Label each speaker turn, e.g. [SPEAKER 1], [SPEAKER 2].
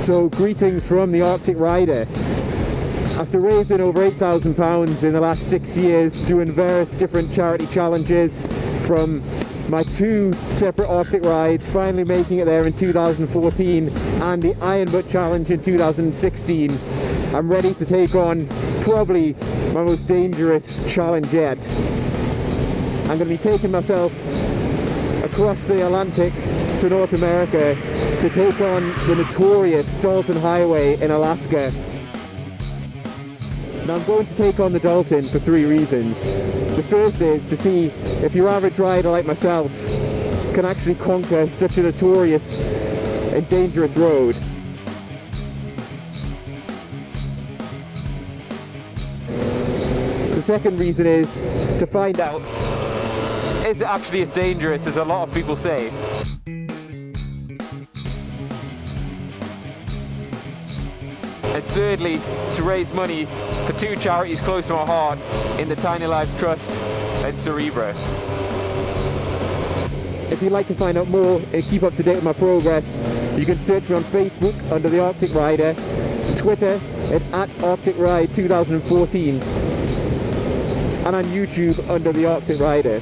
[SPEAKER 1] So greetings from the Arctic Rider. After raising over £8,000 in the last 6 years doing various different charity challenges, from my 2 separate Arctic rides, finally making it there in 2014, and the Iron Butt Challenge in 2016, I'm ready to take on probably my most dangerous challenge yet. I'm going to be taking myself across the Atlantic to North America to take on the notorious Dalton Highway in Alaska. Now I'm going to take on the Dalton for 3 reasons. The first is to see if your average rider like myself can actually conquer such a notorious and dangerous road. The second reason is to find out, is it actually as dangerous as a lot of people say? And thirdly, to raise money for 2 charities close to my heart in the Tiny Lives Trust and Cerebra. If you'd like to find out more and keep up to date with my progress, you can search me on Facebook under the Arctic Rider, Twitter at @ArcticRide2014, and on YouTube under the Arctic Rider.